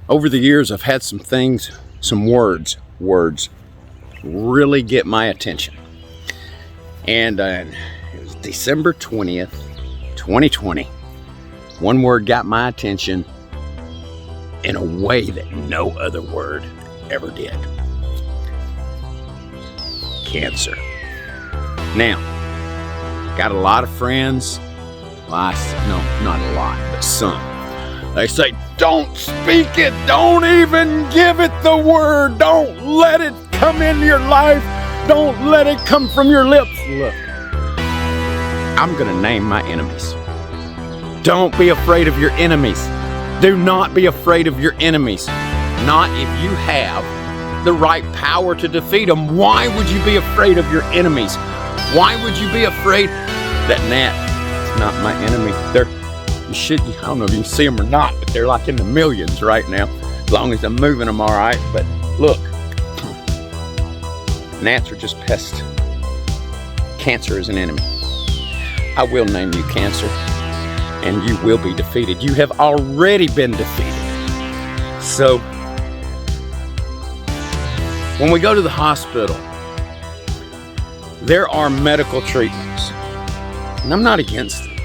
Over the years, I've had some words really get my attention. And it was December 20th, 2020. One word got my attention in a way that no other word ever did. Cancer. Now, got a lot of friends. No, not a lot, but some. They say, don't speak it. Don't even give it the word. Don't let it come into your life. Don't let it come from your lips. Look, I'm going to name my enemies. Don't be afraid of your enemies. Do not be afraid of your enemies. Not if you have the right power to defeat them. Why would you be afraid of your enemies? Why would you be afraid that Nat is not my enemy? I don't know if you can see them or not, but they're like in the millions right now, as long as I'm moving them all right. But look, gnats are just pests. Cancer is an enemy. I will name you Cancer, and you will be defeated. You have already been defeated. So, when we go to the hospital, there are medical treatments, and I'm not against them.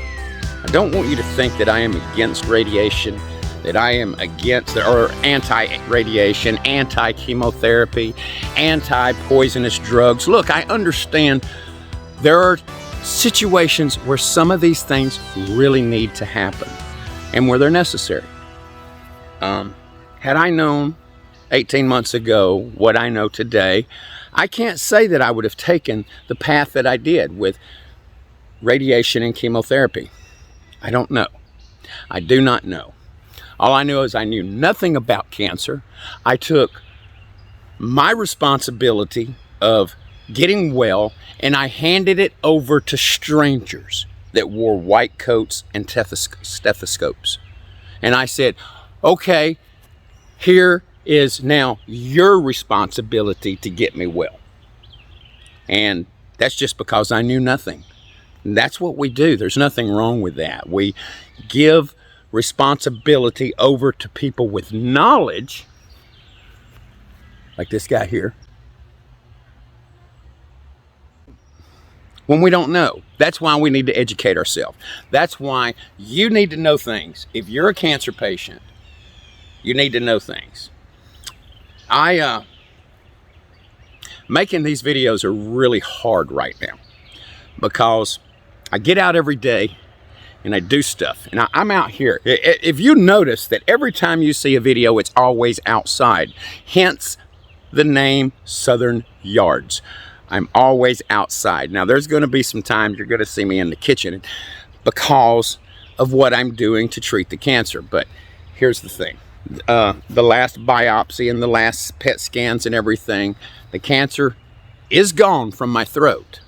I don't want you to think that I am against radiation, that I am against or anti-radiation, anti-chemotherapy, anti-poisonous drugs. Look, I understand there are situations where some of these things really need to happen and where they're necessary. Had I known 18 months ago what I know today, I can't say that I would have taken the path that I did with radiation and chemotherapy. I don't know. I do not know. All I know is I knew nothing about cancer. I took my responsibility of getting well and I handed it over to strangers that wore white coats and stethoscopes. And I said, okay, here is now your responsibility to get me well. And that's just because I knew nothing. And that's what we do. There's nothing wrong with that. We give responsibility over to people with knowledge, like this guy here, when we don't know. That's why we need to educate ourselves. That's why you need to know things. If you're a cancer patient, you need to know things. Making these videos are really hard right now because I get out every day and I do stuff, and I'm out here. If you notice that every time you see a video, it's always outside, hence the name Southern Yards. I'm always outside. Now, there's going to be some times you're going to see me in the kitchen because of what I'm doing to treat the cancer. But here's the thing. The last biopsy and the last PET scans and everything, the cancer is gone from my throat,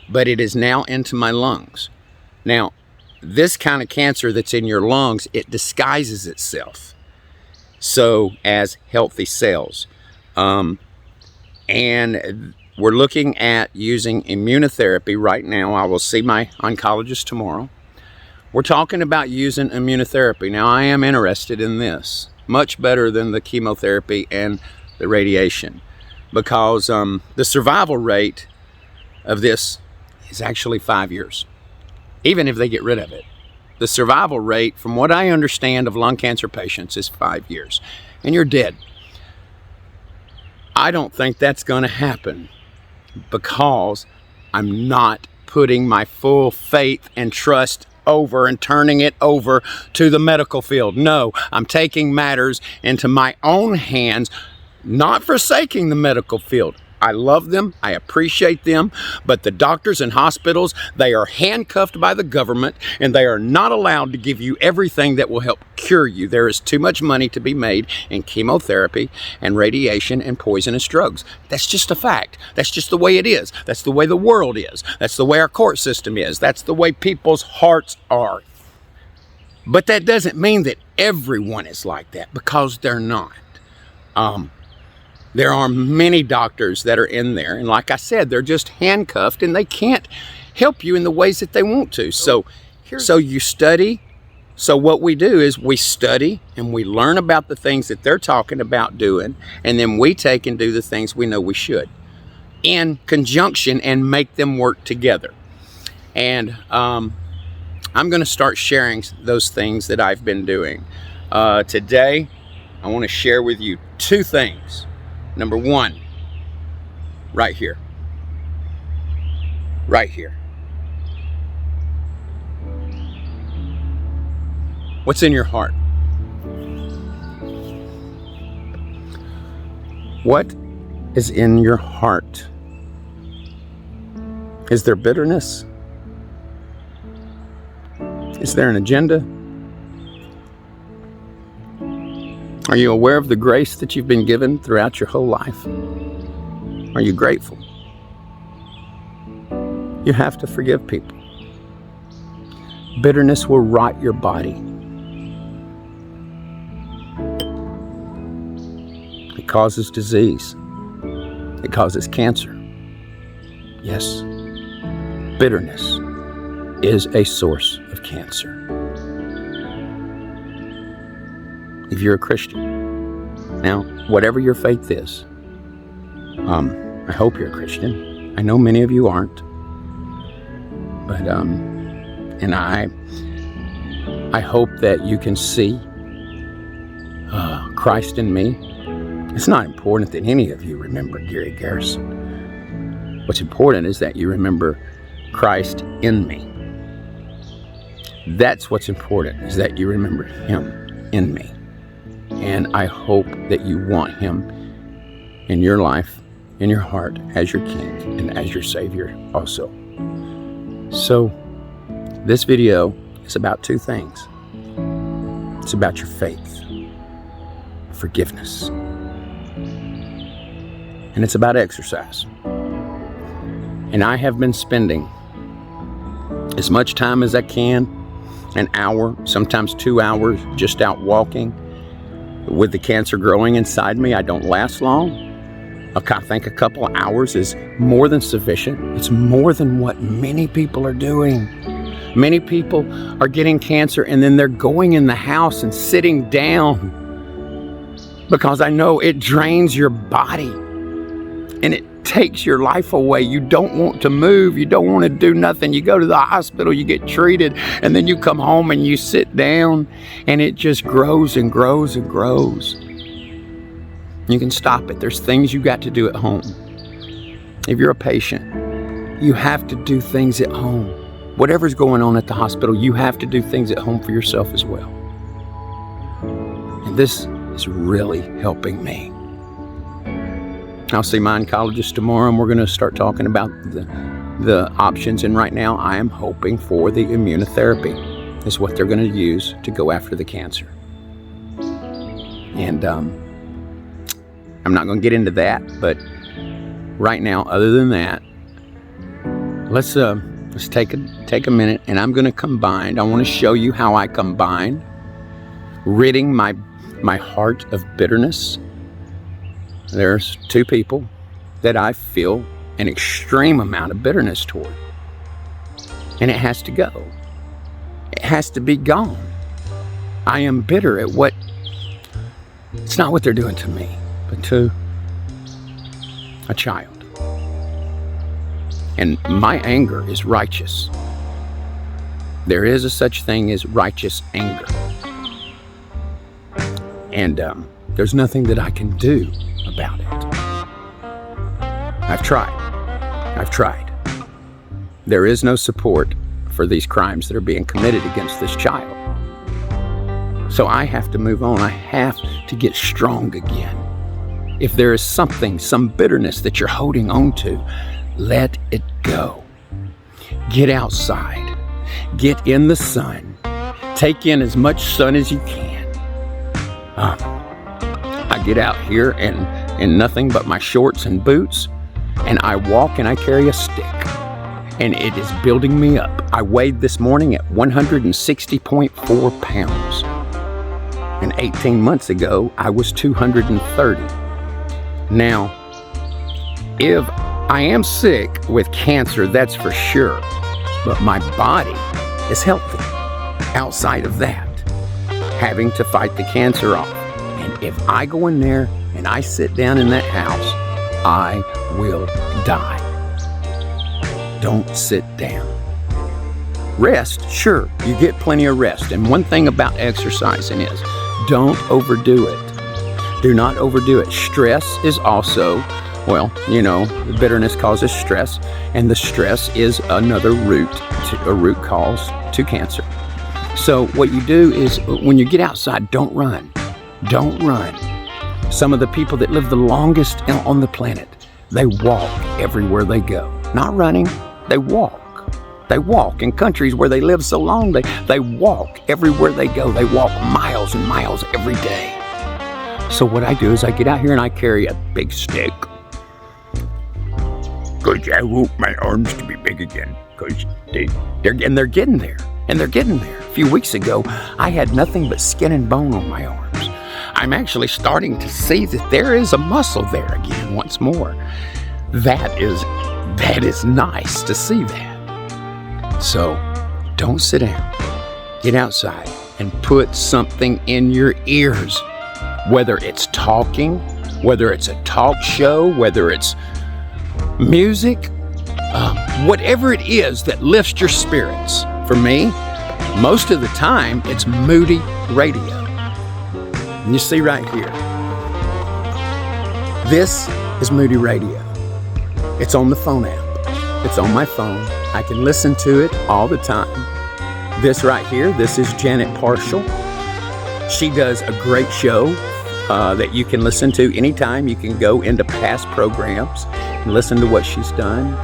but it is now into my lungs. Now, this kind of cancer that's in your lungs, it disguises itself so as healthy cells. And we're looking at using immunotherapy right now. I will see my oncologist tomorrow. We're talking about using immunotherapy. Now, I am interested in this, much better than the chemotherapy and the radiation, because the survival rate of this is actually 5 years, even if they get rid of it. The survival rate, from what I understand of lung cancer patients, is 5 years, and you're dead. I don't think that's going to happen because I'm not putting my full faith and trust over and turning it over to the medical field. No, I'm taking matters into my own hands, not forsaking the medical field. I love them, I appreciate them, but the doctors and hospitals, they are handcuffed by the government and they are not allowed to give you everything that will help cure you. There is too much money to be made in chemotherapy and radiation and poisonous drugs. That's just a fact. That's just the way it is. That's the way the world is. That's the way our court system is. That's the way people's hearts are. But that doesn't mean that everyone is like that, because they're not. There are many doctors that are in there, and like I said, they're just handcuffed and they can't help you in the ways that they want to. So you study So what we do is we study and we learn about the things that they're talking about doing, and then we take and do the things we know we should in conjunction and make them work together. And I'm going to start sharing those things that I've been doing. Today, I want to share with you two things. Number one, right here. Right here. What's in your heart? What is in your heart? Is there bitterness? Is there an agenda? Are you aware of the grace that you've been given throughout your whole life? Are you grateful? You have to forgive people. Bitterness will rot your body. It causes disease. It causes cancer. Yes, bitterness is a source of cancer. If you're a Christian, now, whatever your faith is, I hope you're a Christian. I know many of you aren't, but and I hope that you can see Christ in me. It's not important that any of you remember Gary Garrison. What's important is that you remember Christ in me. That's what's important, is that you remember Him in me. And I hope that you want Him in your life, in your heart, as your King and as your Savior also. So, this video is about two things. It's about your faith, forgiveness, and it's about exercise. And I have been spending as much time as I can, an hour, sometimes 2 hours, just out walking. With the cancer growing inside me, I don't last long. I think a couple of hours is more than sufficient. It's more than what many people are doing. Many people are getting cancer and then they're going in the house and sitting down, because I know it drains your body and it takes your life away. You don't want to move. You don't want to do nothing. You go to the hospital, you get treated, and then you come home and you sit down, and it just grows and grows and grows. You can stop it. There's things you got to do at home. If you're a patient, you have to do things at home. Whatever's going on at the hospital, you have to do things at home for yourself as well. And this is really helping me. I'll see my oncologist tomorrow, and we're going to start talking about the options. And right now, I am hoping for the immunotherapy is what they're going to use to go after the cancer. And I'm not going to get into that, but right now, other than that, let's take a minute, and I'm going to combine. I want to show you how I combine ridding my heart of bitterness. There's two people that I feel an extreme amount of bitterness toward. And it has to go. It has to be gone. I am bitter at it's not what they're doing to me, but to a child. And my anger is righteous. There is a such thing as righteous anger. And there's nothing that I can do about it. I've tried. There is no support for these crimes that are being committed against this child. So I have to move on. I have to get strong again. If there is some bitterness that you're holding on to, let it go. Get outside. Get in the sun. Take in as much sun as you can. I get out here in nothing but my shorts and boots, and I walk and I carry a stick, and it is building me up. I weighed this morning at 160.4 pounds, and 18 months ago I was 230. Now, if I am sick with cancer, that's for sure, but my body is healthy outside of that. having to fight the cancer off. And if I go in there and I sit down in that house, I will die. Don't sit down. Rest, sure, you get plenty of rest. And one thing about exercising is don't overdo it. Do not overdo it. Stress is also, well, you know, the bitterness causes stress, and the stress is another root cause to cancer. So what you do is when you get outside, don't run. Don't run. Some of the people that live the longest on the planet, they walk everywhere they go. Not running, they walk. They walk. In countries where they live so long, they walk everywhere they go. They walk miles and miles every day. So what I do is I get out here and I carry a big stick. Because I want my arms to be big again. Because they're getting there. And they're getting there. A few weeks ago, I had nothing but skin and bone on my arms. I'm actually starting to see that there is a muscle there again once more. That is nice to see that. So don't sit down. Get outside and put something in your ears. Whether it's talking, whether it's a talk show, whether it's music, whatever it is that lifts your spirits. For me, most of the time, it's Moody Radio. And you see right here, this is Moody Radio. It's on the phone app. It's on my phone. I can listen to it all the time. This right here, this is Janet Parshall. She does a great show that you can listen to anytime. You can go into past programs and listen to what she's done.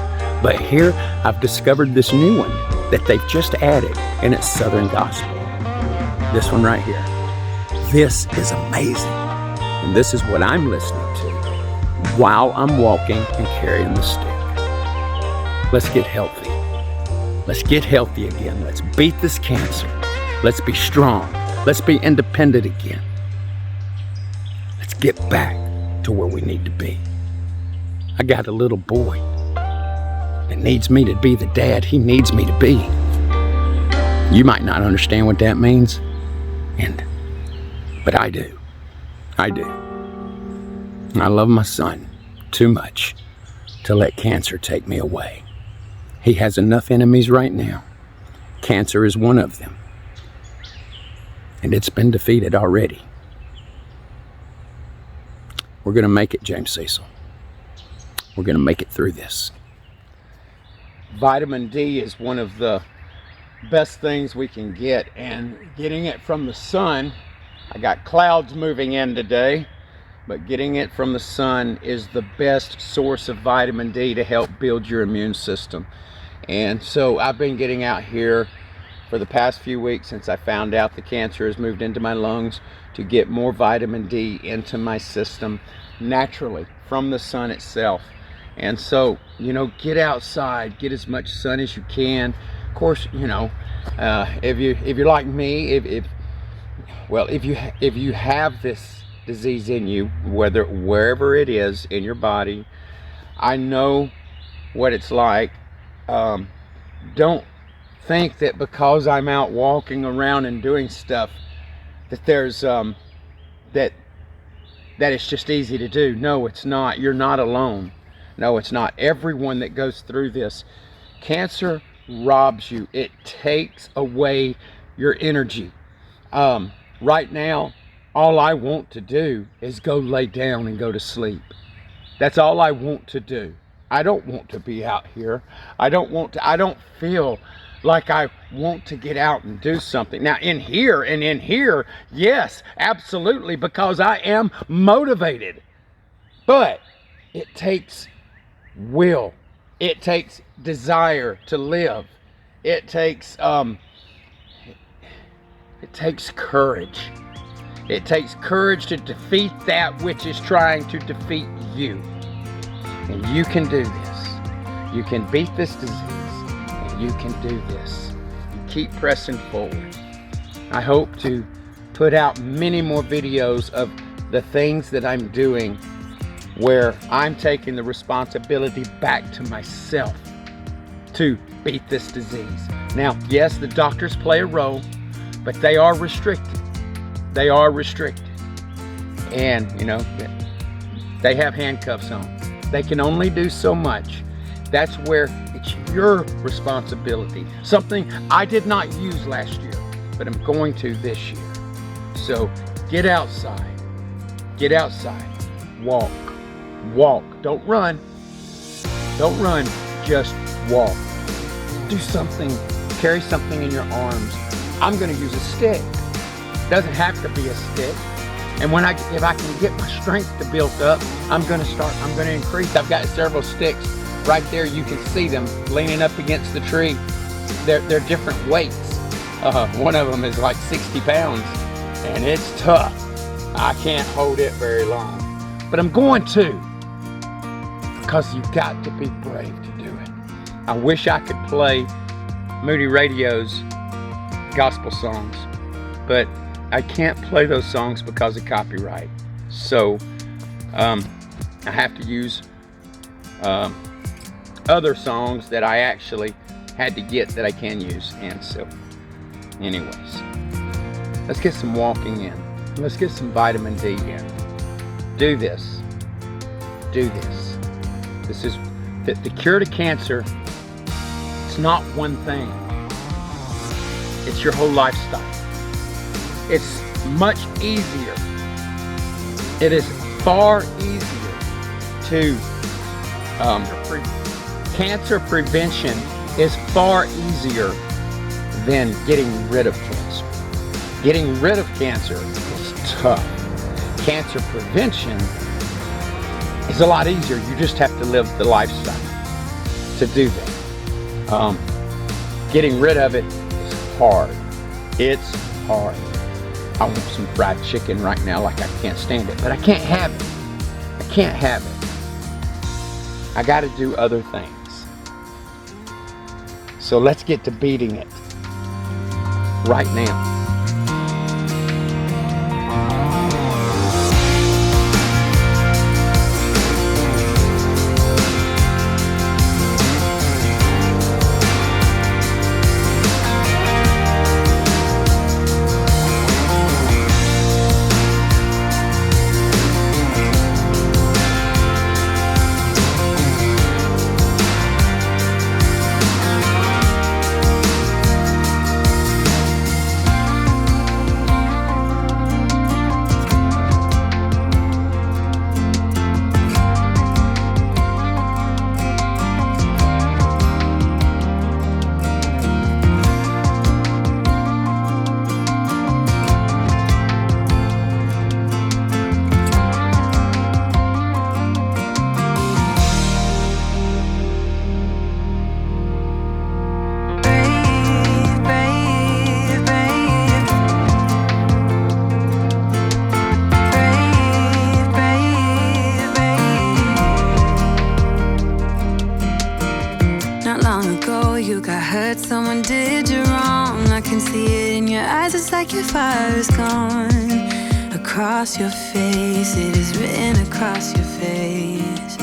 But here, I've discovered this new one that they've just added, and it's Southern Gospel. This one right here. This is amazing. And this is what I'm listening to while I'm walking and carrying the stick. Let's get healthy. Let's get healthy again. Let's beat this cancer. Let's be strong. Let's be independent again. Let's get back to where we need to be. I got a little boy that needs me to be the dad he needs me to be. You might not understand what that means, but I do. I do. I love my son too much to let cancer take me away. He has enough enemies right now. Cancer is one of them. And it's been defeated already. We're going to make it, James Cecil. We're going to make it through this. Vitamin D is one of the best things we can get, and getting it from the sun, I got clouds moving in today, but getting it from the sun is the best source of vitamin D to help build your immune system. And so I've been getting out here for the past few weeks since I found out the cancer has moved into my lungs to get more vitamin D into my system naturally from the sun itself. And so, you know, get outside, get as much sun as you can. Of course, you know, if you're like me, if you have this disease in you, wherever it is in your body, I know what it's like. Don't think that because I'm out walking around and doing stuff that there's that it's just easy to do. No, it's not. You're not alone. No, it's not. Everyone that goes through this, cancer robs you. It takes away your energy. Right now, all I want to do is go lay down and go to sleep. That's all I want to do. I don't want to be out here. I don't feel like I want to get out and do something. Now in here, yes, absolutely, because I am motivated. But it takes will. It takes desire to live. It takes courage. It takes courage to defeat that which is trying to defeat you. And you can do this. You can beat this disease. And you can do this. Keep pressing forward. I hope to put out many more videos of the things that I'm doing where I'm taking the responsibility back to myself to beat this disease. Now, yes, the doctors play a role, but they are restricted. They are restricted. And, you know, they have handcuffs on. They can only do so much. That's where it's your responsibility. Something I did not use last year, but I'm going to this year. So get outside. Get outside. Walk. Walk. Don't run. Don't run. Just walk. Do something. Carry something in your arms. I'm going to use a stick. Doesn't have to be a stick. And if I can get my strength to build up, I'm going to increase. I've got several sticks right there. You can see them leaning up against the tree. They're different weights. One of them is like 60 pounds and it's tough. I can't hold it very long, but I'm going to, because you've got to be brave to do it. I wish I could play Moody Radio's gospel songs, but I can't play those songs because of copyright. So I have to use other songs that I actually had to get that I can use. And so anyways, let's get some walking in. Let's get some vitamin D in. Do this. Do this. This is the cure to cancer. It's not one thing. It's your whole lifestyle. It's much easier. It is far easier to cancer prevention is far easier than getting rid of cancer. Getting rid of cancer is tough. Cancer prevention is a lot easier. You just have to live the lifestyle to do that. Getting rid of it is hard. It's hard. I want some fried chicken right now, like I can't stand it, but I can't have it. I can't have it. I got to do other things. So let's get to beating it right now. Someone did you wrong. I can see it in your eyes. It's like your fire is gone. Across your face, it is written across your face.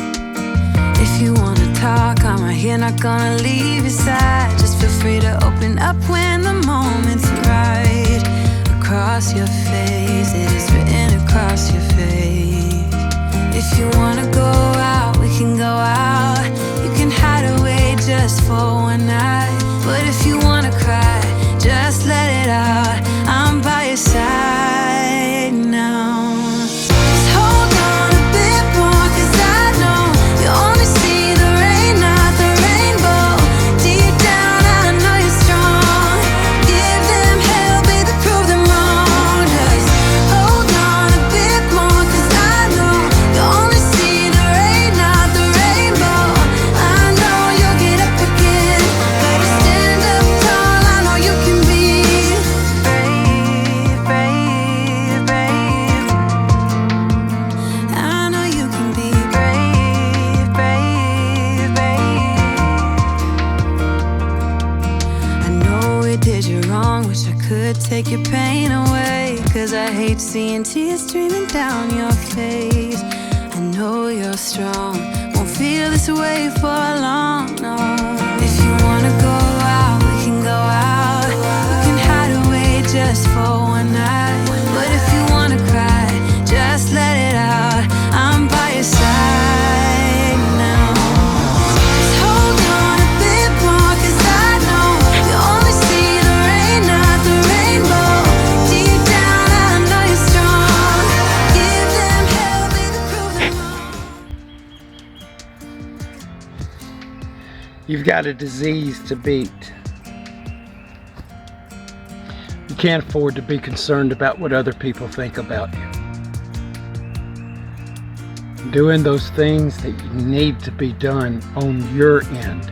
If you wanna talk, I'm right here, not gonna leave your side. Just feel free to open up when the moment's right. Across your face, it is written across your face. If you wanna go out, we can go out. You can hide away just for one night. But if you wanna cry, just let it out. I'm by your side now. Just hold on a bit more, 'cause I know you only see the rain, not the rainbow. Deep down, I know you're strong. Give them hell, baby, prove them wrong. Just hold on a bit more, 'cause I know you only see the rain, not the rainbow. I know you'll get up again. Better stand up tall, I know you can be brave, brave, brave. I know you can be brave, brave, brave. I know it did you wrong, wish I could take your pain away. 'Cause I hate seeing tears streaming down your face. I know you're strong, won't feel this way for long, no. If you wanna go out, we can go out. You can hide away just for one night. But if You've got a disease to beat. You can't afford to be concerned about what other people think about you. Doing those things that need to be done on your end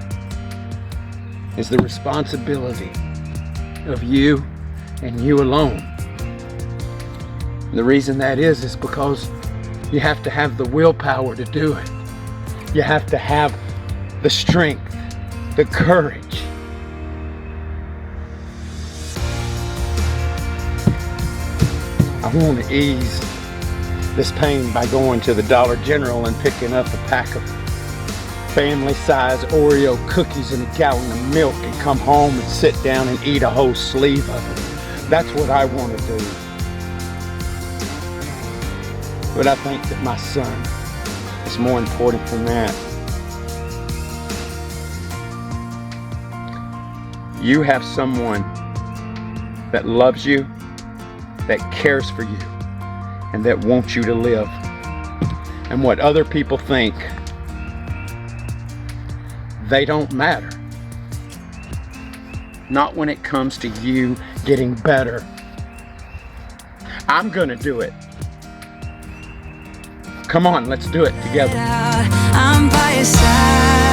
is the responsibility of you and you alone. And the reason that is because you have to have the willpower to do it. You have to have the strength, the courage. I want to ease this pain by going to the Dollar General and picking up a pack of family-size Oreo cookies and a gallon of milk and come home and sit down and eat a whole sleeve of it. That's what I want to do. But I think that my son is more important than that. You have someone that loves you, that cares for you, and that wants you to live. And what other people think, they don't matter. Not when it comes to you getting better. I'm gonna do it. Come on, let's do it together. I'm by your side.